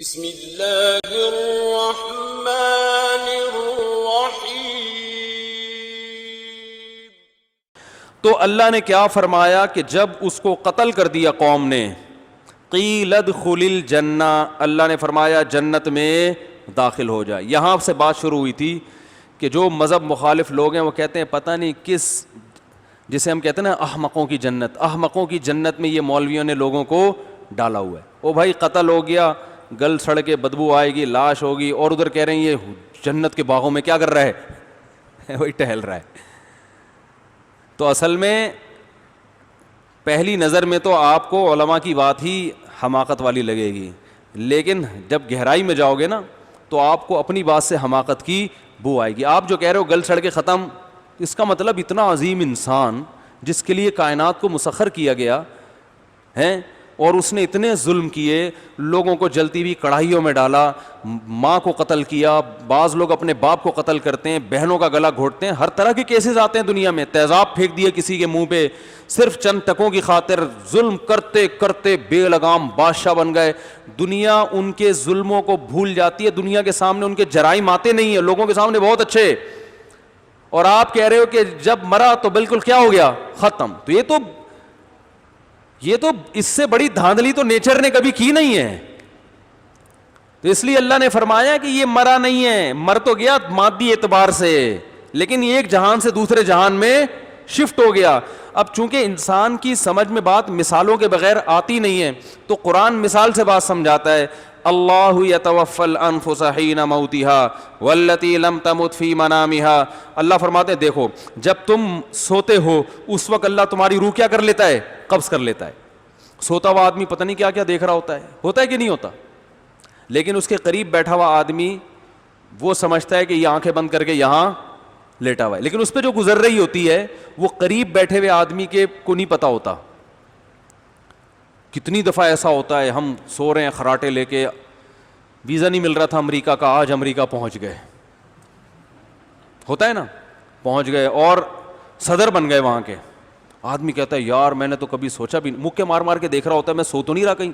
بسم اللہ الرحمن الرحیم۔ تو اللہ نے کیا فرمایا کہ جب اس کو قتل کر دیا قوم نے، قیل ادخل الجنہ، اللہ نے فرمایا جنت میں داخل ہو جائے۔ یہاں سے بات شروع ہوئی تھی کہ جو مذہب مخالف لوگ ہیں وہ کہتے ہیں پتہ نہیں کس، جسے ہم کہتے ہیں نا احمقوں کی جنت، احمقوں کی جنت میں یہ مولویوں نے لوگوں کو ڈالا ہوا ہے۔ او بھائی قتل ہو گیا، گل سڑ کے بدبو آئے گی، لاش ہوگی، اور ادھر کہہ رہے ہیں یہ جنت کے باغوں میں کیا کر رہا ہے وہی ٹہل رہا ہے۔ تو اصل میں پہلی نظر میں تو آپ کو علماء کی بات ہی حماقت والی لگے گی، لیکن جب گہرائی میں جاؤ گے نا تو آپ کو اپنی بات سے حماقت کی بو آئے گی۔ آپ جو کہہ رہے ہو گل سڑ کے ختم، اس کا مطلب اتنا عظیم انسان جس کے لیے کائنات کو مسخر کیا گیا ہے، اور اس نے اتنے ظلم کیے، لوگوں کو جلتی ہوئی کڑھائیوں میں ڈالا، ماں کو قتل کیا، بعض لوگ اپنے باپ کو قتل کرتے ہیں، بہنوں کا گلا گھونٹتے ہیں، ہر طرح کے کیسز آتے ہیں دنیا میں، تیزاب پھینک دیے کسی کے منہ پہ صرف چند ٹکوں کی خاطر، ظلم کرتے کرتے بے لگام بادشاہ بن گئے۔ دنیا ان کے ظلموں کو بھول جاتی ہے، دنیا کے سامنے ان کے جرائم آتے نہیں ہیں، لوگوں کے سامنے بہت اچھے، اور آپ کہہ رہے ہو کہ جب مرا تو بالکل کیا ہو گیا، ختم۔ تو یہ تو اس سے بڑی دھاندلی تو نیچر نے کبھی کی نہیں ہے۔ تو اس لیے اللہ نے فرمایا کہ یہ مرا نہیں ہے، مر تو گیا مادی اعتبار سے، لیکن یہ ایک جہان سے دوسرے جہان میں شفٹ ہو گیا۔ اب چونکہ انسان کی سمجھ میں بات مثالوں کے بغیر آتی نہیں ہے، تو قرآن مثال سے بات سمجھاتا ہے۔ اللہ یتوفی الانفس حین موتها والتی لم تمت فی منامها، اللہ فرماتے ہیں دیکھو جب تم سوتے ہو اس وقت اللہ تمہاری روح کیا کر لیتا ہے، قبض کر لیتا ہے۔ سوتا ہوا آدمی پتہ نہیں کیا کیا دیکھ رہا ہوتا ہے کہ نہیں ہوتا، لیکن اس کے قریب بیٹھا ہوا آدمی وہ سمجھتا ہے کہ یہ آنکھیں بند کر کے یہاں لیٹا ہوا ہے، لیکن اس پہ جو گزر رہی ہوتی ہے وہ قریب بیٹھے ہوئے آدمی کے کو نہیں پتا ہوتا۔ کتنی دفعہ ایسا ہوتا ہے ہم سو رہے ہیں خراٹے لے کے، ویزا نہیں مل رہا تھا امریکہ کا، آج امریکہ پہنچ گئے، ہوتا ہے نا، پہنچ گئے اور صدر بن گئے وہاں کے۔ آدمی کہتا ہے یار میں نے تو کبھی سوچا بھی نہیں، مکے مار مار کے دیکھ رہا ہوتا ہے میں سو تو نہیں رہا کہیں،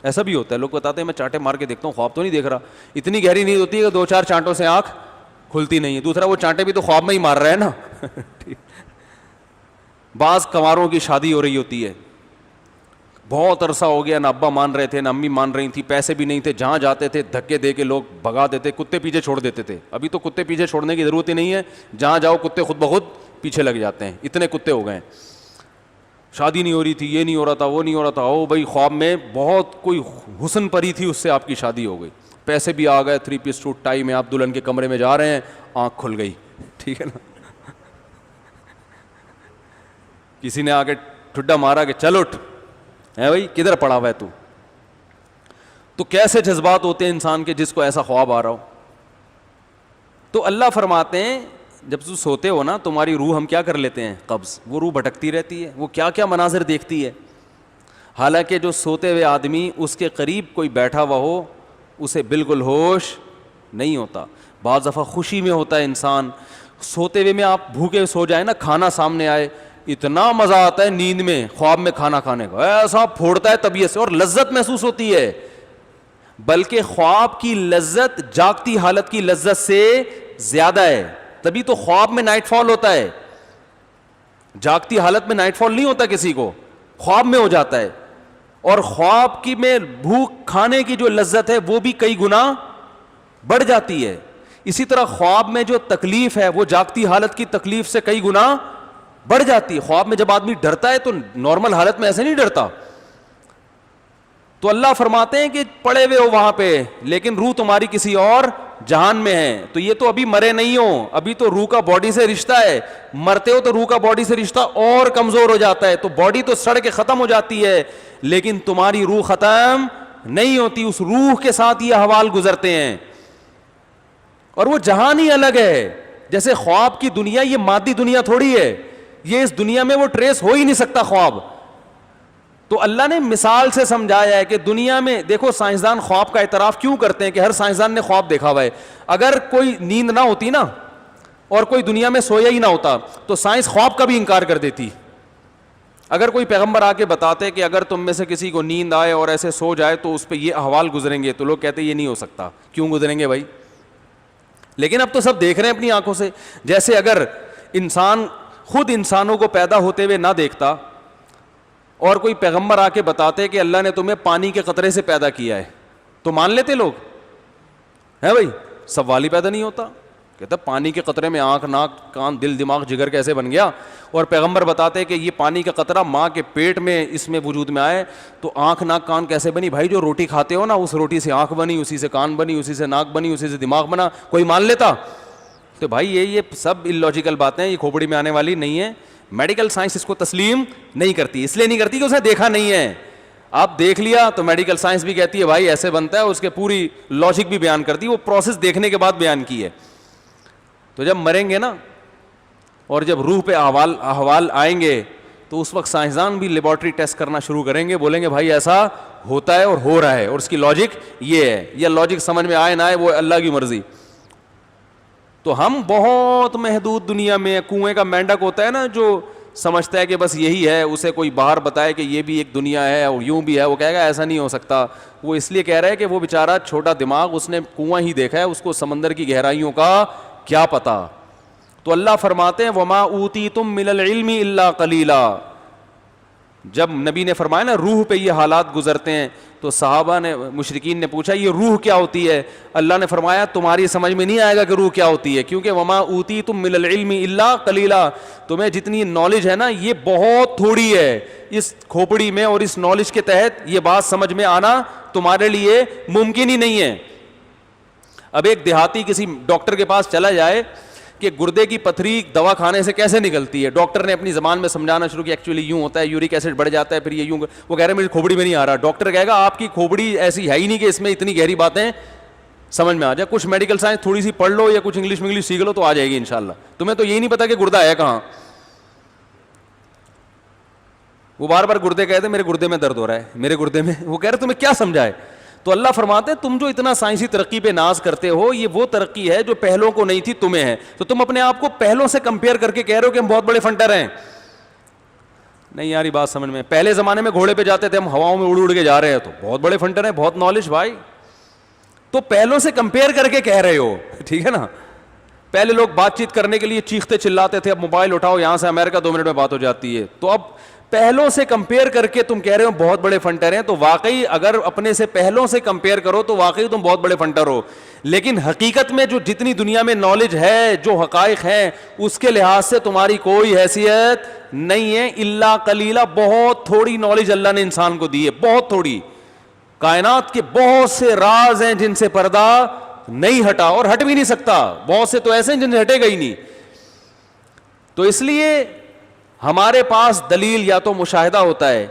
ایسا بھی ہوتا ہے، لوگ بتاتے ہیں میں چانٹے مار کے دیکھتا ہوں خواب تو نہیں دیکھ رہا، اتنی گہری نیند ہوتی ہے کہ دو چار چانٹوں سے آنکھ کھلتی نہیں ہے، دوسرا وہ چانٹے بھی تو خواب میں ہی مار رہے ہیں نا بعض کنواروں کی شادی ہو رہی ہوتی ہے، بہت عرصہ ہو گیا، نہ ابا مان رہے تھے نہ امی مان رہی تھی، پیسے بھی نہیں تھے، جہاں جاتے تھے دھکے دے کے لوگ بھگا دیتے، کتے پیچھے چھوڑ دیتے تھے، ابھی تو کتے پیچھے چھوڑنے کی ضرورت ہی نہیں ہے، جہاں جاؤ کتے خود بخود پیچھے لگ جاتے ہیں، اتنے کتے ہو گئے ہیں۔ شادی نہیں ہو رہی تھی، یہ نہیں ہو رہا تھا، وہ نہیں ہو رہا تھا، او بھائی خواب میں بہت کوئی حسن پری تھی، اس سے آپ کی شادی ہو گئی، پیسے بھی آ گئے، 3 پیس سوٹ ٹائی میں آپ دلہن کے کمرے میں جا رہے ہیں، آنکھ کھل گئی، ٹھیک ہے نا، کسی نے آ کے ٹھڈا مارا کہ چل اٹھ، ہے بھائی کدھر پڑا ہوا ہے تو کیسے جذبات ہوتے ہیں انسان کے جس کو ایسا خواب آ رہا ہو۔ تو اللہ فرماتے ہیں جب تم سوتے ہو نا تمہاری روح ہم کیا کر لیتے ہیں، قبض، وہ روح بھٹکتی رہتی ہے، وہ کیا کیا مناظر دیکھتی ہے، حالانکہ جو سوتے ہوئے آدمی اس کے قریب کوئی بیٹھا ہوا ہو اسے بالکل ہوش نہیں ہوتا۔ بعض دفعہ خوشی میں ہوتا ہے انسان، سوتے ہوئے میں آپ بھوکے سو جائیں نا، کھانا سامنے آئے، اتنا مزہ آتا ہے نیند میں خواب میں کھانا کھانے کا، ایسا پھوڑتا ہے طبیعت سے اور لذت محسوس ہوتی ہے، بلکہ خواب کی لذت جاگتی حالت کی لذت سے زیادہ ہے، تبھی تو خواب میں نائٹ فال ہوتا ہے، جاگتی حالت میں نائٹ فال نہیں ہوتا کسی کو، خواب میں ہو جاتا ہے، اور خواب کی میں بھوک کھانے کی جو لذت ہے وہ بھی کئی گنا بڑھ جاتی ہے۔ اسی طرح خواب میں جو تکلیف ہے وہ جاگتی حالت کی تکلیف سے کئی گنا بڑھ جاتی ہے۔ خواب میں جب آدمی ڈرتا ہے تو نارمل حالت میں ایسے نہیں ڈرتا۔ تو اللہ فرماتے ہیں کہ پڑے ہوئے ہو وہاں پہ لیکن روح تمہاری کسی اور جہان میں ہے، تو یہ تو ابھی مرے نہیں ہو، ابھی تو روح کا باڈی سے رشتہ ہے، مرتے ہو تو روح کا باڈی سے رشتہ اور کمزور ہو جاتا ہے، تو باڈی تو سڑ کے ختم ہو جاتی ہے لیکن تمہاری روح ختم نہیں ہوتی، اس روح کے ساتھ یہ احوال گزرتے ہیں، اور وہ جہان ہی الگ ہے۔ جیسے خواب کی دنیا یہ مادی دنیا تھوڑی ہے، یہ اس دنیا میں وہ ٹریس ہو ہی نہیں سکتا خواب، تو اللہ نے مثال سے سمجھایا ہے کہ دنیا میں دیکھو سائنسدان خواب کا اعتراف کیوں کرتے ہیں کہ ہر سائنسدان نے خواب دیکھا ہوا ہے، اگر کوئی نیند نہ ہوتی نا اور کوئی دنیا میں سویا ہی نہ ہوتا تو سائنس خواب کا بھی انکار کر دیتی، اگر کوئی پیغمبر آ کے بتاتے کہ اگر تم میں سے کسی کو نیند آئے اور ایسے سو جائے تو اس پہ یہ احوال گزریں گے, تو لوگ کہتے یہ نہیں ہو سکتا. کیوں گزریں گے بھائی؟ لیکن اب تو سب دیکھ رہے ہیں اپنی آنکھوں سے. جیسے اگر انسان خود انسانوں کو پیدا ہوتے ہوئے نہ دیکھتا اور کوئی پیغمبر آ کے بتاتے کہ اللہ نے تمہیں پانی کے قطرے سے پیدا کیا ہے, تو مان لیتے لوگ؟ ہے بھائی, سوال ہی پیدا نہیں ہوتا. کہتا پانی کے قطرے میں آنکھ, ناک, کان, دل, دماغ, جگر کیسے بن گیا؟ اور پیغمبر بتاتے کہ یہ پانی کا قطرہ ماں کے پیٹ میں اس میں وجود میں آئے تو آنکھ, ناک, کان کیسے بنی؟ بھائی جو روٹی کھاتے ہو نا, اس روٹی سے آنکھ بنی, اسی سے کان بنی, اسی سے ناک بنی, اسی سے دماغ بنا. کوئی مان لیتا؟ تو بھائی یہ سب اللاجیکل باتیں, یہ کھوپڑی میں آنے والی نہیں ہے. میڈیکل سائنس اس کو تسلیم نہیں کرتی. اس لیے نہیں کرتی کہ اس نے دیکھا نہیں ہے. آپ دیکھ لیا تو میڈیکل سائنس بھی کہتی ہے بھائی ایسے بنتا ہے, اس کے پوری لاجک بھی بیان کرتی ہے, وہ پروسیس دیکھنے کے بعد بیان کی ہے. تو جب مریں گے نا اور جب روح پہ احوال آئیں گے تو اس وقت سائنسدان بھی لیبارٹری ٹیسٹ کرنا شروع کریں گے, بولیں گے بھائی ایسا ہوتا ہے اور ہو رہا ہے اور اس کی لاجک یہ ہے. یا لاجک سمجھ میں آئے نہ آئے وہ اللہ کی مرضی. تو ہم بہت محدود دنیا میں, کنویں کا مینڈک ہوتا ہے نا جو سمجھتا ہے کہ بس یہی ہے, اسے کوئی باہر بتائے کہ یہ بھی ایک دنیا ہے اور یوں بھی ہے, وہ کہے گا ایسا نہیں ہو سکتا. وہ اس لیے کہہ رہا ہے کہ وہ بیچارہ چھوٹا دماغ, اس نے کنواں ہی دیکھا ہے, اس کو سمندر کی گہرائیوں کا کیا پتا. تو اللہ فرماتے ہیں وما اوتیتم من العلم الا قلیلا. جب نبی نے فرمایا نا روح پہ یہ حالات گزرتے ہیں تو صحابہ نے, مشرکین نے پوچھا یہ روح کیا ہوتی ہے؟ اللہ نے فرمایا تمہاری سمجھ میں نہیں آئے گا کہ روح کیا ہوتی ہے, کیونکہ وما اوتیتم من العلم الا قلیلا, تمہیں جتنی نالج ہے نا یہ بہت تھوڑی ہے. اس کھوپڑی میں اور اس نالج کے تحت یہ بات سمجھ میں آنا تمہارے لیے ممکن ہی نہیں ہے. اب ایک دیہاتی کسی ڈاکٹر کے پاس چلا جائے کہ گردے کی پتھری دوا کھانے سے کیسے نکلتی ہے, ڈاکٹر نے اپنی زبان میں سمجھانا شروع کیا ایکچولی یوں ہوتا ہے, یورک ایسڈ بڑھ جاتا ہے, پھر یہ یوں, وہ کہہ رہے ہیں میری کھوپڑی میں نہیں آ رہا. ڈاکٹر کہے گا آپ کی کھوپڑی ایسی ہے ہی نہیں کہ اس میں اتنی گہری باتیں سمجھ میں آ جائے. کچھ میڈیکل سائنس تھوڑی سی پڑھ لو یا کچھ انگلش سیکھ لو تو آ جائے گی انشاءاللہ. تمہیں تو یہی نہیں پتا کہ گردہ ہے کہاں. وہ بار بار گردے کہتے ہیں میرے گردے میں درد ہو رہا ہے, میرے گردے میں, وہ کہہ رہے تمہیں کیا سمجھائے. تو اللہ فرماتے ہیں تم جو اتنا سائنسی ترقی پہ ناز کرتے ہو یہ وہ ترقی ہے جو پہلوں کو نہیں تھی تمہیں ہے. تو تم اپنے آپ کو پہلوں سے کمپیئر کر کے کہہ رہے ہو کہ ہم بہت بڑے فنٹر ہیں. نہیں یار یہ بات سمجھ میں, پہلے زمانے میں گھوڑے پہ جاتے تھے ہم, ہواؤں میں اڑ کے جا رہے ہیں تو بہت بڑے فنٹر ہیں, بہت نالج بھائی. تو پہلوں سے کمپیئر کر کے کہہ رہے ہو, ٹھیک ہے نا. پہلے لوگ بات چیت کرنے کے لیے چیختے چلاتے تھے, اب موبائل اٹھاؤ یہاں سے امریکہ 2 منٹ میں بات ہو جاتی ہے. تو اب پہلوں سے کمپیئر کر کے تم کہہ رہے ہو بہت بڑے فنٹر ہیں, تو واقعی اگر اپنے سے پہلوں سے کمپیئر کرو تو واقعی تم بہت بڑے فنٹر ہو. لیکن حقیقت میں جو جتنی دنیا میں نالج ہے, جو حقائق ہیں, اس کے لحاظ سے تمہاری کوئی حیثیت نہیں ہے. الا قلیلا, بہت تھوڑی نالج اللہ نے انسان کو دی ہے, بہت تھوڑی. کائنات کے بہت سے راز ہیں جن سے پردہ نہیں ہٹا اور ہٹ بھی نہیں سکتا, بہت سے تو ایسے ہیں جن سے ہٹے گا ہی نہیں. تو اس لیے ہمارے پاس دلیل یا تو مشاہدہ ہوتا ہے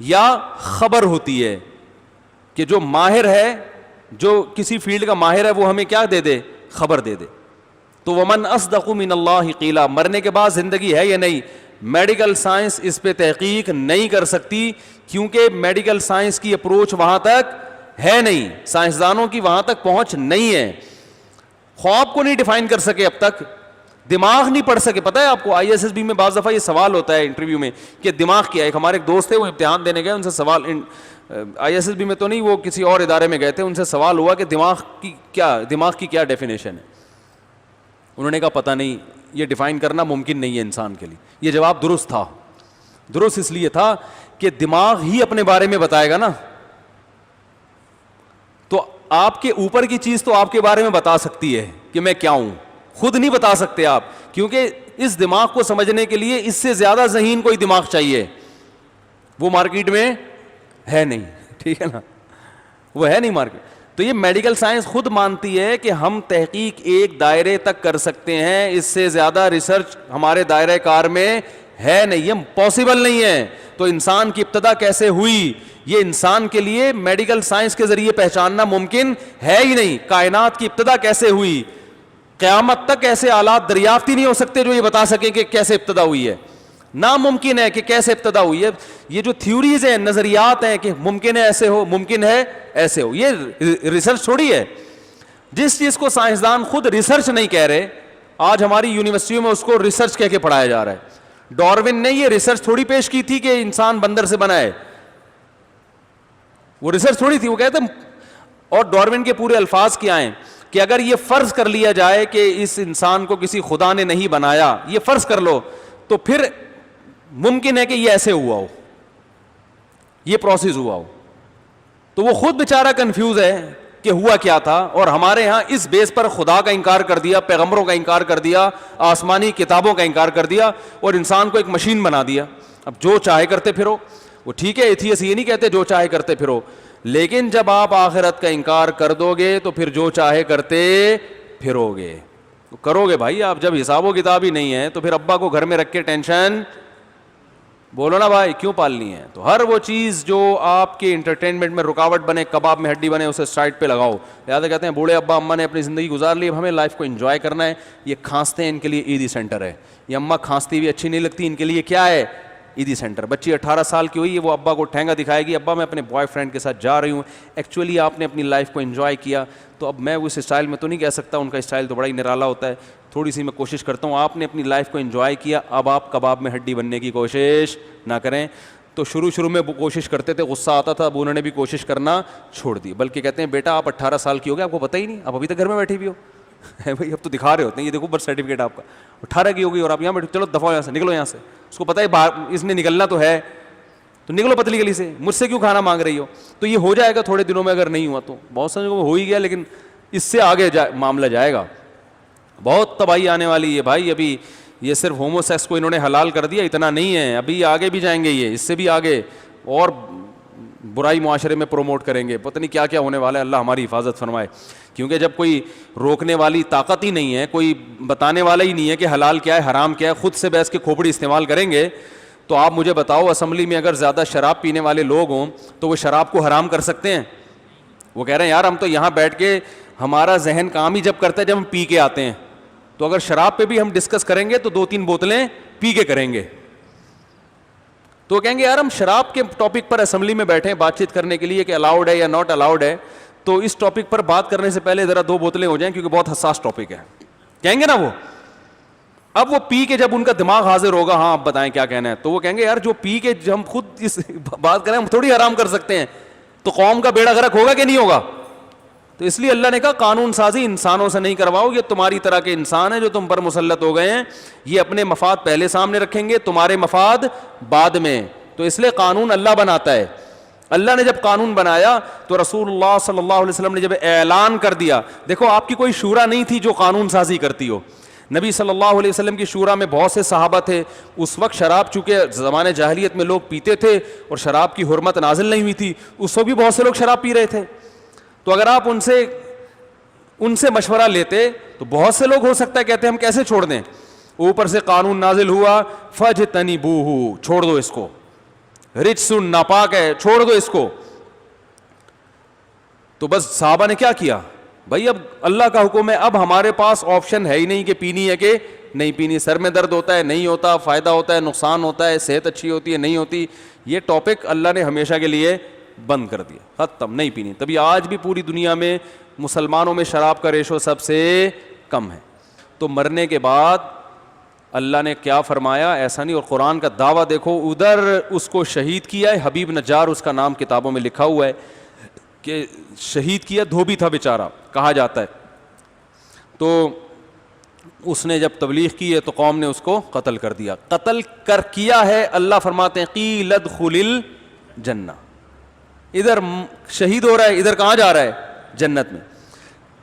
یا خبر ہوتی ہے کہ جو ماہر ہے, جو کسی فیلڈ کا ماہر ہے, وہ ہمیں کیا دے دے, خبر دے دے. تو ومن اصدق من اللہ قیلا, مرنے کے بعد زندگی ہے یا نہیں, میڈیکل سائنس اس پہ تحقیق نہیں کر سکتی کیونکہ میڈیکل سائنس کی اپروچ وہاں تک ہے نہیں, سائنسدانوں کی وہاں تک پہنچ نہیں ہے. خواب کو نہیں ڈیفائن کر سکے اب تک, دماغ نہیں پڑھ سکے. پتہ ہے آپ کو ISSB میں بعض دفعہ یہ سوال ہوتا ہے انٹرویو میں کہ دماغ کیا ہے. ایک ہمارے ایک دوست تھے, وہ امتحان دینے گئے, ان سے سوال, ISSB میں تو نہیں, وہ کسی اور ادارے میں گئے تھے, ان سے سوال ہوا کہ دماغ کی کیا ڈیفینیشن ہے. انہوں نے کہا پتہ نہیں, یہ ڈیفائن کرنا ممکن نہیں ہے انسان کے لیے. یہ جواب درست تھا. درست اس لیے تھا کہ دماغ ہی اپنے بارے میں بتائے گا نا. تو آپ کے اوپر کی چیز تو آپ کے بارے میں بتا سکتی ہے کہ میں کیا ہوں, خود نہیں بتا سکتے آپ, کیونکہ اس دماغ کو سمجھنے کے لیے اس سے زیادہ ذہین کوئی دماغ چاہیے, وہ مارکیٹ میں ہے نہیں, ٹھیک ہے نا, وہ ہے نہیں مارکیٹ. تو یہ میڈیکل سائنس خود مانتی ہے کہ ہم تحقیق ایک دائرے تک کر سکتے ہیں, اس سے زیادہ ریسرچ ہمارے دائرہ کار میں ہے نہیں, یہ پاسبل نہیں ہے. تو انسان کی ابتدا کیسے ہوئی, یہ انسان کے لیے میڈیکل سائنس کے ذریعے پہچاننا ممکن ہے ہی نہیں. کائنات کی ابتدا کیسے ہوئی, قیامت تک ایسے آلات دریافت ہی نہیں ہو سکتے جو یہ بتا سکیں کہ کیسے ابتدا ہوئی ہے. ناممکن ہے کہ کیسے ابتدا ہوئی ہے. یہ جو تھیوریز ہیں, نظریات ہیں کہ ممکن ہے ایسے ہو, ممکن ہے ایسے ہو, یہ ریسرچ تھوڑی ہے. جس چیز کو سائنسدان خود ریسرچ نہیں کہہ رہے, آج ہماری یونیورسٹیوں میں اس کو ریسرچ کہہ کے پڑھایا جا رہا ہے. ڈارون نے یہ ریسرچ تھوڑی پیش کی تھی کہ انسان بندر سے بنا ہے, وہ ریسرچ تھوڑی تھی, وہ کہتے ہیں. اور ڈارون کے پورے الفاظ کیا ہیں کہ اگر یہ فرض کر لیا جائے کہ اس انسان کو کسی خدا نے نہیں بنایا, یہ فرض کر لو, تو پھر ممکن ہے کہ یہ ایسے ہوا ہو, یہ پروسیس ہوا ہو. تو وہ خود بیچارہ کنفیوز ہے کہ ہوا کیا تھا. اور ہمارے ہاں اس بیس پر خدا کا انکار کر دیا, پیغمبروں کا انکار کر دیا, آسمانی کتابوں کا انکار کر دیا, اور انسان کو ایک مشین بنا دیا. اب جو چاہے کرتے پھرو. وہ ٹھیک ہے, ایتھیسٹ یہ نہیں کہتے جو چاہے کرتے پھرو, لیکن جب آپ آخرت کا انکار کر دو گے تو پھر جو چاہے کرتے پھرو گے. کرو گے بھائی آپ, جب حساب و کتاب ہی نہیں ہے تو پھر ابا کو گھر میں رکھ کے ٹینشن, بولو نا بھائی, کیوں پالنی ہے؟ تو ہر وہ چیز جو آپ کے انٹرٹینمنٹ میں رکاوٹ بنے, کباب میں ہڈی بنے, اسے سائڈ پہ لگاؤ. لہٰذا کہتے ہیں بوڑھے ابا اماں نے اپنی زندگی گزار لی, اب ہمیں لائف کو انجوائے کرنا ہے. یہ کھانستے ہیں, ان کے لیے عیدی سینٹر ہے. یہ اماں کھانستی بھی اچھی نہیں لگتی, ان کے لیے کیا ہے؟ عیدی سینٹر. بچی 18 سال کی ہوئی ہے, وہ ابا کو ٹھینگا دکھائے گی, ابا میں اپنے بوائے فرینڈ کے ساتھ جا رہی ہوں. ایکچولی آپ نے اپنی لائف کو انجوائے کیا, تو اب میں اس اسٹائل میں تو نہیں کہہ سکتا, ان کا اسٹائل تو بڑا ہی نرالا ہوتا ہے, تھوڑی سی میں کوشش کرتا ہوں. آپ نے اپنی لائف کو انجوائے کیا, اب آپ کباب میں ہڈی بننے کی کوشش نہ کریں. تو شروع میں وہ کوشش کرتے تھے, غصہ آتا تھا, اب انہوں نے بھی کوشش کرنا چھوڑ دی. بلکہ کہتے ہیں بیٹا آپ 18 سال کی ہو گئے, آپ کو پتہ ہی نہیں, آپ ابھی تک گھر میں بیٹھے بھی ہو. بھائی اب تو دکھا رہے ہوتے ہیں, یہ دیکھو برتھ سرٹیفکیٹ آپ کا 18 کی ہوگی اور آپ یہاں بیٹھے, چلو دفعہ یہاں سے نکلو, یہاں سے. اس کو پتہ ہے باہر اس نے نکلنا تو ہے, تو نکلو پتلی گلی سے, مجھ سے کیوں کھانا مانگ رہی ہو. تو یہ ہو جائے گا تھوڑے دنوں میں, اگر نہیں ہوا تو بہت سارے کو ہو ہی گیا, لیکن اس سے آگے معاملہ جائے گا, بہت تباہی آنے والی ہے بھائی. ابھی یہ صرف ہومو سیکس کو انہوں نے حلال کر دیا, اتنا نہیں ہے, ابھی آگے بھی جائیں گے, یہ اس سے بھی آگے اور برائی معاشرے میں پروموٹ کریں گے. پتہ نہیں کیا کیا ہونے والا ہے, اللہ ہماری حفاظت فرمائے. کیونکہ جب کوئی روکنے والی طاقت ہی نہیں ہے, کوئی بتانے والا ہی نہیں ہے کہ حلال کیا ہے حرام کیا ہے, خود سے بیس کے کھوپڑی استعمال کریں گے. تو آپ مجھے بتاؤ, اسمبلی میں اگر زیادہ شراب پینے والے لوگ ہوں تو وہ شراب کو حرام کر سکتے ہیں؟ وہ کہہ رہے ہیں یار ہم تو یہاں بیٹھ کے, ہمارا ذہن کام ہی جب کرتا ہے جب ہم پی کے آتے ہیں, تو اگر شراب پہ بھی ہم ڈسکس کریں گے تو 2-3 بوتلیں پی کے کریں گے. تو کہیں گے یار ہم شراب کے ٹاپک پر اسمبلی میں بیٹھے ہیں بات چیت کرنے کے لیے کہ الاؤڈ ہے یا ناٹ الاؤڈ ہے, تو اس ٹاپک پر بات کرنے سے پہلے ذرا 2 بوتلیں ہو جائیں کیونکہ بہت حساس ٹاپک ہے, کہیں گے نا وہ. اب وہ پی کے جب ان کا دماغ حاضر ہوگا, ہاں آپ بتائیں کیا کہنا ہے, تو وہ کہیں گے یار جو پی کے ہم خود اس بات کریں, ہم تھوڑی آرام کر سکتے ہیں, تو قوم کا بیڑا غرق ہوگا کہ نہیں ہوگا. تو اس لیے اللہ نے کہا قانون سازی انسانوں سے نہیں کرواؤ, یہ تمہاری طرح کے انسان ہیں جو تم پر مسلط ہو گئے ہیں, یہ اپنے مفاد پہلے سامنے رکھیں گے, تمہارے مفاد بعد میں. تو اس لیے قانون اللہ بناتا ہے. اللہ نے جب قانون بنایا تو رسول اللہ صلی اللہ علیہ وسلم نے جب اعلان کر دیا, دیکھو آپ کی کوئی شورا نہیں تھی جو قانون سازی کرتی ہو. نبی صلی اللہ علیہ وسلم کی شورا میں بہت سے صحابہ تھے. اس وقت شراب چونکہ زمانے جاہلیت میں لوگ پیتے تھے اور شراب کی حرمت نازل نہیں ہوئی تھی, اس وقت بھی بہت سے لوگ شراب پی رہے تھے. تو اگر آپ ان سے مشورہ لیتے تو بہت سے لوگ ہو سکتا ہے کہتے ہم کیسے چھوڑ دیں, اوپر سے قانون نازل ہوا فجتنبوہ, چھوڑ دو اس کو, رجس ناپاک ہے, چھوڑ دو اس کو. تو بس صحابہ نے کیا کیا, بھائی اب اللہ کا حکم ہے, اب ہمارے پاس آپشن ہے ہی نہیں کہ پینی ہے کہ نہیں پینی. سر میں درد ہوتا ہے نہیں ہوتا, فائدہ ہوتا ہے نقصان ہوتا ہے, صحت اچھی ہوتی ہے نہیں ہوتی, یہ ٹاپک اللہ نے ہمیشہ کے لیے بند کر دیا, ختم, نہیں پینی. تبھی آج بھی پوری دنیا میں مسلمانوں میں شراب کا ریشو سب سے کم ہے. تو مرنے کے بعد اللہ نے کیا فرمایا, ایسا نہیں. اور قرآن کا دعویٰ دیکھو, ادھر اس کو شہید کیا ہے, حبیب نجار اس کا نام کتابوں میں لکھا ہوا ہے کہ شہید کیا, دھوبی تھا بیچارہ کہا جاتا ہے. تو اس نے جب تبلیغ کی ہے تو قوم نے اس کو قتل کر دیا. قتل کر کیا ہے, اللہ فرماتے ہیں قیل ادخل الجنہ, ادھر شہید ہو رہا ہے, ادھر کہاں جا رہا ہے, جنت میں.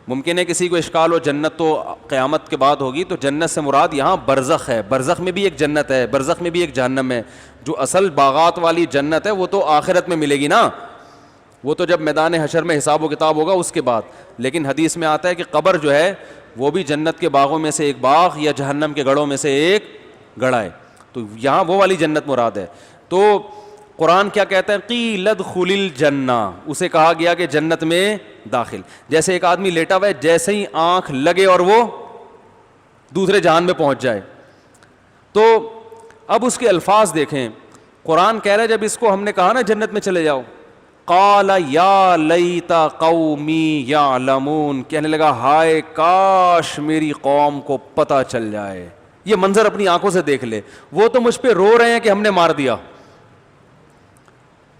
ممکن ہے کسی کو اشکال ہو, جنت تو قیامت کے بعد ہوگی, تو جنت سے مراد یہاں برزخ ہے, برزخ میں بھی ایک جنت ہے, برزخ میں بھی ایک جہنم ہے. جو اصل باغات والی جنت ہے وہ تو آخرت میں ملے گی نا, وہ تو جب میدان حشر میں حساب و کتاب ہوگا اس کے بعد. لیکن حدیث میں آتا ہے کہ قبر جو ہے وہ بھی جنت کے باغوں میں سے ایک باغ یا جہنم کے گڑھوں میں سے ایک گڑھا ہے, تو یہاں وہ والی جنت مراد ہے. تو قرآن کیا کہتا ہے, قیل ادخل الجنہ, اسے کہا گیا کہ جنت میں داخل. جیسے ایک آدمی لیٹا ہوا ہے, جیسے ہی آنکھ لگے اور وہ دوسرے جہان میں پہنچ جائے. تو اب اس کے الفاظ دیکھیں, قرآن کہہ رہا ہے جب اس کو ہم نے کہا نا جنت میں چلے جاؤ, قال یا لیت قومی یعلمون, کہنے لگا ہائے کاش میری قوم کو پتہ چل جائے. یہ منظر اپنی آنکھوں سے دیکھ لے. وہ تو مجھ پہ رو رہے ہیں کہ ہم نے مار دیا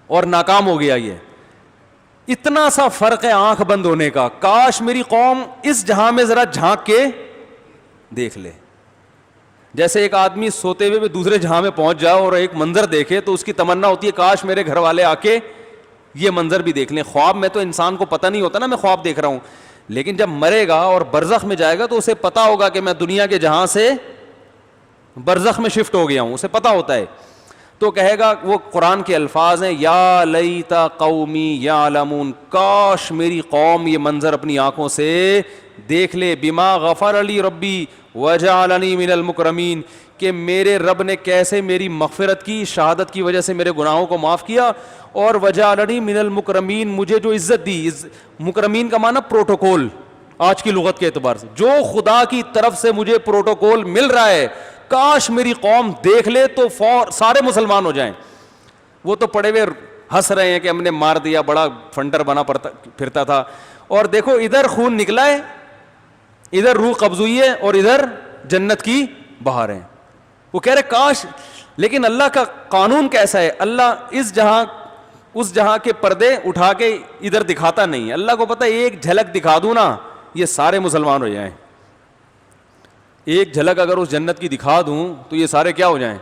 اور ناکام ہو گیا. یہ اتنا سا فرق ہے آنکھ بند ہونے کا. کاش میری قوم اس جہاں میں ذرا جھانک کے دیکھ لے. جیسے ایک آدمی سوتے ہوئے بھی دوسرے جہاں میں پہنچ جائے اور ایک منظر دیکھے تو اس کی تمنا ہوتی ہے کاش میرے گھر والے آ کے یہ منظر بھی دیکھ لیں. خواب میں تو انسان کو پتہ نہیں ہوتا نا میں خواب دیکھ رہا ہوں, لیکن جب مرے گا اور برزخ میں جائے گا تو اسے پتا ہوگا کہ میں دنیا کے جہاں سے برزخ میں شفٹ ہو گیا ہوں, اسے پتا ہوتا ہے. تو کہے گا, وہ قرآن کے الفاظ ہیں, یا لیتا قومی یعلمون, کاش میری قوم یہ منظر اپنی آنکھوں سے دیکھ لے. بما غفر علی ربی وجعلنی من المکرمین, کہ میرے رب نے کیسے میری مغفرت کی, شہادت کی وجہ سے میرے گناہوں کو معاف کیا, اور وجعلنی من المکرمین, مجھے جو عزت دی. مکرمین کا معنی پروٹوکول آج کی لغت کے اعتبار سے, جو خدا کی طرف سے مجھے پروٹوکول مل رہا ہے, کاش میری قوم دیکھ لے تو سارے مسلمان ہو جائیں. وہ تو پڑے ہوئے ہنس رہے ہیں کہ ہم نے مار دیا, بڑا فنڈر بنا پھرتا تھا, اور دیکھو ادھر خون نکلا ہے, ادھر روح قبض ہوئی ہے, اور ادھر جنت کی بہاریں. وہ کہہ رہے کاش. لیکن اللہ کا قانون کیسا ہے, اللہ اس جہاں کے پردے اٹھا کے ادھر دکھاتا نہیں. اللہ کو پتہ ہے ایک جھلک دکھا دوں نا یہ سارے مسلمان ہو جائیں. ایک جھلک اگر اس جنت کی دکھا دوں تو یہ سارے کیا ہو جائیں.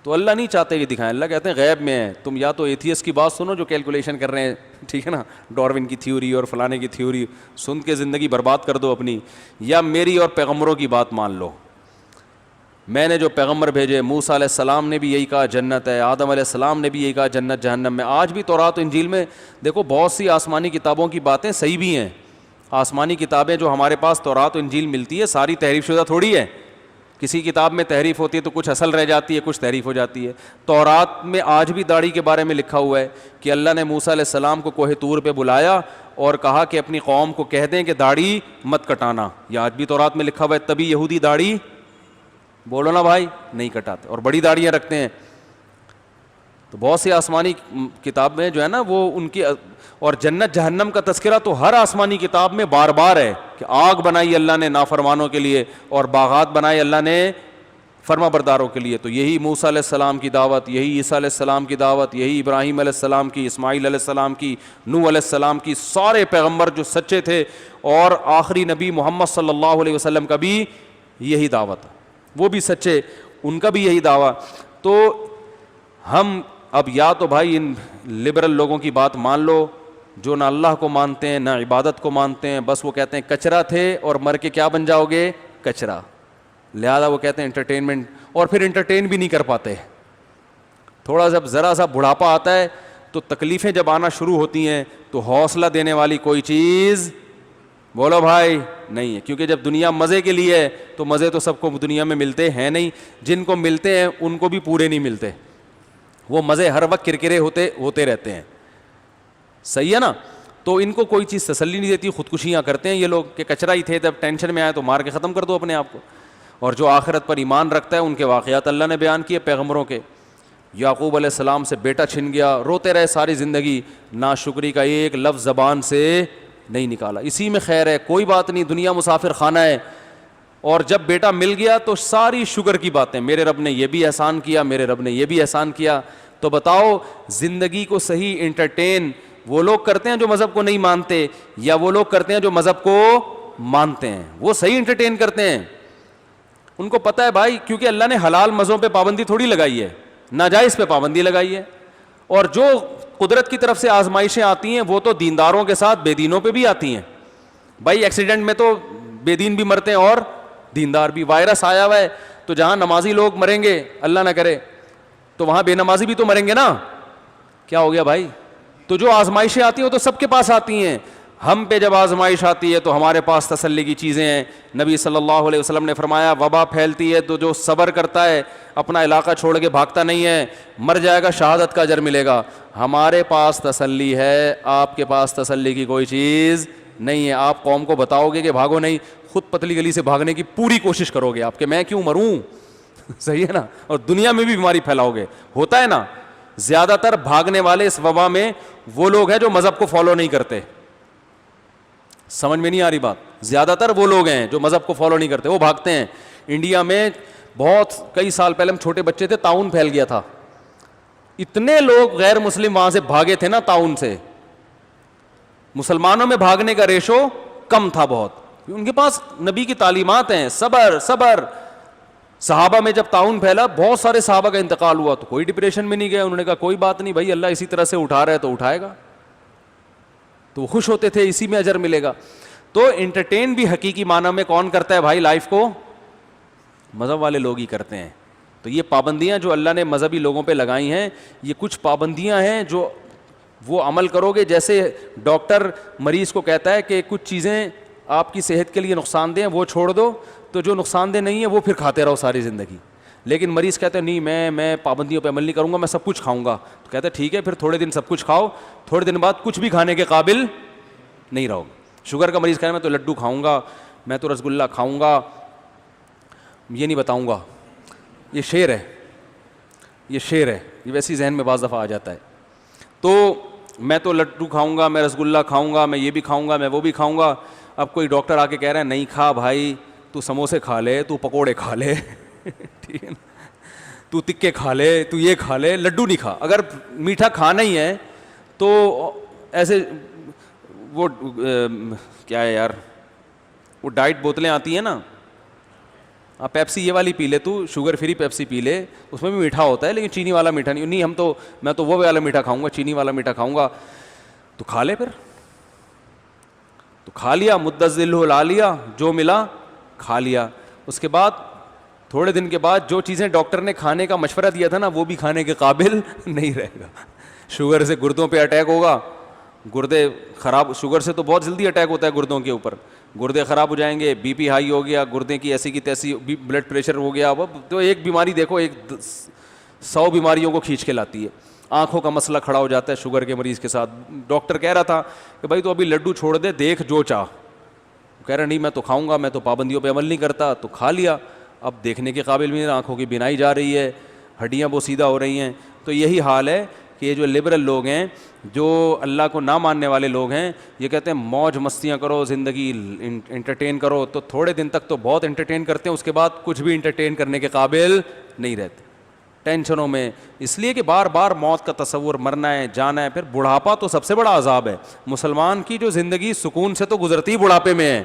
تو اللہ نہیں چاہتے کہ دکھائیں, اللہ کہتے ہیں غیب میں ہے. تم یا تو ایتھیس کی بات سنو جو کیلکولیشن کر رہے ہیں, ٹھیک ہے نا, ڈاروین کی تھیوری اور فلانے کی تھیوری سن کے زندگی برباد کر دو اپنی, یا میری اور پیغمبروں کی بات مان لو. میں نے جو پیغمبر بھیجے, موسیٰ علیہ السلام نے بھی یہی کہا جنت ہے, آدم علیہ السلام نے بھی یہی کہا جنت جہنم میں. آج بھی تورات و انجیل میں دیکھو بہت سی آسمانی کتابوں کی باتیں صحیح بھی ہیں. آسمانی کتابیں جو ہمارے پاس تورات و انجیل ملتی ہے ساری تحریف شدہ تھوڑی ہے. کسی کتاب میں تحریف ہوتی ہے تو کچھ اصل رہ جاتی ہے, کچھ تحریف ہو جاتی ہے. تورات میں آج بھی داڑھی کے بارے میں لکھا ہوا ہے کہ اللہ نے موسیٰ علیہ السلام کو کوہ طور پہ بلایا اور کہا کہ اپنی قوم کو کہہ دیں کہ داڑھی مت کٹانا. یہ آج بھی تورات میں لکھا ہوا ہے. تبھی یہودی داڑھی, بولو نا بھائی, نہیں کٹاتے اور بڑی داڑیاں رکھتے ہیں. تو بہت سی آسمانی کتاب میں جو ہے نا وہ ان کی, اور جنت جہنم کا تذکرہ تو ہر آسمانی کتاب میں بار بار ہے کہ آگ بنائی اللہ نے نافرمانوں کے لیے اور باغات بنائے اللہ نے فرما برداروں کے لیے. تو یہی موسیٰ علیہ السلام کی دعوت, یہی عیسیٰ علیہ السلام کی دعوت, یہی ابراہیم علیہ السلام کی, اسماعیل علیہ السلام کی, نوح علیہ السلام کی, سارے پیغمبر جو سچے تھے, اور آخری نبی محمد صلی اللہ علیہ وسلم کا بھی یہی دعوت, وہ بھی سچے, ان کا بھی یہی دعویٰ. تو ہم اب یا تو بھائی ان لبرل لوگوں کی بات مان لو جو نہ اللہ کو مانتے ہیں نہ عبادت کو مانتے ہیں, بس وہ کہتے ہیں کچرا تھے اور مر کے کیا بن جاؤ گے, کچرا. لہذا وہ کہتے ہیں انٹرٹینمنٹ, اور پھر انٹرٹین بھی نہیں کر پاتے. تھوڑا جب ذرا سا بڑھاپا آتا ہے تو تکلیفیں جب آنا شروع ہوتی ہیں تو حوصلہ دینے والی کوئی چیز بولو بھائی نہیں ہے. کیونکہ جب دنیا مزے کے لیے ہے تو مزے تو سب کو دنیا میں ملتے ہیں نہیں, جن کو ملتے ہیں ان کو بھی پورے نہیں ملتے. وہ مزے ہر وقت کرکرے ہوتے رہتے ہیں, صحیح ہے نا. تو ان کو کوئی چیز تسلی نہیں دیتی, خودکشیاں کرتے ہیں یہ لوگ کہ کچرا ہی تھے, جب ٹینشن میں آئے تو مار کے ختم کر دو اپنے آپ کو. اور جو آخرت پر ایمان رکھتا ہے ان کے واقعات اللہ نے بیان کیے پیغمبروں کے. یعقوب علیہ السلام سے بیٹا چھن گیا, روتے رہے ساری زندگی, ناشکری کا ایک لفظ زبان سے نہیں نکالا. اسی میں خیر ہے, کوئی بات نہیں, دنیا مسافر خانہ ہے. اور جب بیٹا مل گیا تو ساری شکر کی باتیں, میرے رب نے یہ بھی احسان کیا, میرے رب نے یہ بھی احسان کیا. تو بتاؤ زندگی کو صحیح انٹرٹین وہ لوگ کرتے ہیں جو مذہب کو نہیں مانتے, یا وہ لوگ کرتے ہیں جو مذہب کو مانتے ہیں؟ وہ صحیح انٹرٹین کرتے ہیں. ان کو پتہ ہے بھائی, کیونکہ اللہ نے حلال مزوں پہ پابندی تھوڑی لگائی ہے, ناجائز پہ پابندی لگائی ہے. اور جو قدرت کی طرف سے آزمائشیں آتی ہیں وہ تو دینداروں کے ساتھ بے دینوں پہ بھی آتی ہیں. بھائی ایکسیڈنٹ میں تو بے دین بھی مرتے ہیں اور دیندار بھی. وائرس آیا ہوا ہے تو جہاں نمازی لوگ مریں گے اللہ نہ کرے تو وہاں بے نمازی بھی تو مریں گے نا. کیا ہو گیا بھائی؟ تو جو آزمائشیں آتی ہیں وہ تو سب کے پاس آتی ہیں. ہم پہ جب آزمائش آتی ہے تو ہمارے پاس تسلی کی چیزیں ہیں. نبی صلی اللہ علیہ وسلم نے فرمایا وبا پھیلتی ہے تو جو صبر کرتا ہے, اپنا علاقہ چھوڑ کے بھاگتا نہیں ہے, مر جائے گا شہادت کا اجر ملے گا. ہمارے پاس تسلی ہے, آپ کے پاس تسلی کی کوئی چیز نہیں ہے. آپ قوم کو بتاؤ گے کہ بھاگو نہیں, خود پتلی گلی سے بھاگنے کی پوری کوشش کرو گے آپ کہ میں کیوں مروں. صحیح ہے نا. اور دنیا میں بھی بیماری پھیلاؤ گے. ہوتا ہے نا, زیادہ تر بھاگنے والے اس وبا میں وہ لوگ ہیں جو مذہب کو فالو نہیں کرتے. سمجھ میں نہیں آ رہی بات؟ زیادہ تر وہ لوگ ہیں جو مذہب کو فالو نہیں کرتے, وہ بھاگتے ہیں. انڈیا میں بہت کئی سال پہلے ہم چھوٹے بچے تھے, طاعون پھیل گیا تھا, اتنے لوگ غیر مسلم وہاں سے بھاگے تھے نا طاعون سے, مسلمانوں میں بھاگنے کا ریشو کم تھا بہت, ان کے پاس نبی کی تعلیمات ہیں, صبر صبر. صحابہ میں جب طاعون پھیلا بہت سارے صحابہ کا انتقال ہوا تو کوئی ڈپریشن میں نہیں گئے, انہوں نے کہا کوئی بات نہیں بھائی, اللہ اسی طرح سے اٹھا رہا ہے تو اٹھائے گا, تو وہ خوش ہوتے تھے, اسی میں اجر ملے گا. تو انٹرٹین بھی حقیقی معنی میں کون کرتا ہے بھائی لائف کو؟ مذہب والے لوگ ہی کرتے ہیں. تو یہ پابندیاں جو اللہ نے مذہبی لوگوں پہ لگائی ہیں, یہ کچھ پابندیاں ہیں جو وہ عمل کرو گے. جیسے ڈاکٹر مریض کو کہتا ہے کہ کچھ چیزیں آپ کی صحت کے لیے نقصان دہ ہیں وہ چھوڑ دو, تو جو نقصان دہ نہیں ہے وہ پھر کھاتے رہو ساری زندگی. لیکن مریض کہتے ہیں نہیں میں پابندیوں پہ عمل نہیں کروں گا, میں سب کچھ کھاؤں گا. تو کہتے ہیں ٹھیک ہے پھر تھوڑے دن سب کچھ کھاؤ, تھوڑے دن بعد کچھ بھی کھانے کے قابل نہیں رہو گے. شوگر کا مریض کہہ رہا ہے میں تو لڈو کھاؤں گا, میں تو رسگلا کھاؤں گا, یہ نہیں بتاؤں گا. یہ شعر ہے, یہ شعر ہے, یہ ویسی ذہن میں بعض دفعہ آ جاتا ہے. تو میں تو لڈو کھاؤں گا, میں رسگلا کھاؤں گا, میں یہ بھی کھاؤں گا, میں وہ بھی کھاؤں گا. اب کوئی ڈاکٹر آ کے کہہ رہا ہے نہیں کھا بھائی, تو سموسے کھا لے, تو پکوڑے کھا لے, ٹھیک ہے نا, تو تکے کھا لے, تو یہ کھا لے, لڈو نہیں کھا. اگر میٹھا کھانا ہی ہے تو ایسے وہ کیا ہے یار, وہ ڈائٹ بوتلیں آتی ہیں نا, پیپسی یہ والی پی لے, تو شوگر فری پیپسی پی لے, اس میں بھی میٹھا ہوتا ہے لیکن چینی والا میٹھا نہیں. نہیں میں تو وہ والا میٹھا کھاؤں گا, چینی والا میٹھا کھاؤں گا. تو کھا لے پھر, تو کھا لیا, مدذل لا لیا, جو ملا کھا لیا. اس کے بعد تھوڑے دن کے بعد جو چیزیں ڈاکٹر نے کھانے کا مشورہ دیا تھا نا وہ بھی کھانے کے قابل نہیں رہے گا. شوگر سے گردوں پہ اٹیک ہوگا, گردے خراب, شوگر سے تو بہت جلدی اٹیک ہوتا ہے گردوں کے اوپر, گردے خراب ہو جائیں گے, بی پی ہائی ہو گیا, گردے کی ایسی کی تیسی, بلڈ پریشر ہو گیا. اب تو ایک بیماری دیکھو 100 بیماریوں کو کھینچ کے لاتی ہے. آنکھوں کا مسئلہ کھڑا ہو جاتا ہے شوگر کے مریض کے ساتھ. ڈاکٹر کہہ رہا تھا کہ بھائی تو ابھی لڈو چھوڑ دے, دیکھ جو چاہ. کہہ رہا نہیں میں تو کھاؤں گا, میں تو پابندیوں پہ عمل نہیں کرتا. تو کھا لیا, اب دیکھنے کے قابل بھی نہیں, آنکھوں کی بینائی جا رہی ہے, ہڈیاں وہ سیدھا ہو رہی ہیں. تو یہی حال ہے کہ یہ جو لبرل لوگ ہیں, جو اللہ کو نہ ماننے والے لوگ ہیں, یہ کہتے ہیں موج مستیاں کرو, زندگی انٹرٹین کرو. تو تھوڑے دن تک تو بہت انٹرٹین کرتے ہیں, اس کے بعد کچھ بھی انٹرٹین کرنے کے قابل نہیں رہتے, ٹینشنوں میں. اس لیے کہ بار بار موت کا تصور, مرنا ہے, جانا ہے. پھر بڑھاپا تو سب سے بڑا عذاب ہے. مسلمان کی جو زندگی سکون سے تو گزرتی بڑھاپے میں ہے,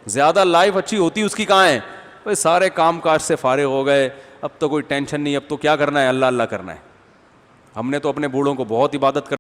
زیادہ لائف اچھی ہوتی اس کی کہاں ہے؟ بھائی سارے کام کاج سے فارغ ہو گئے, اب تو کوئی ٹینشن نہیں, اب تو کیا کرنا ہے, اللہ اللہ کرنا ہے. ہم نے تو اپنے بوڑھوں کو بہت عبادت کر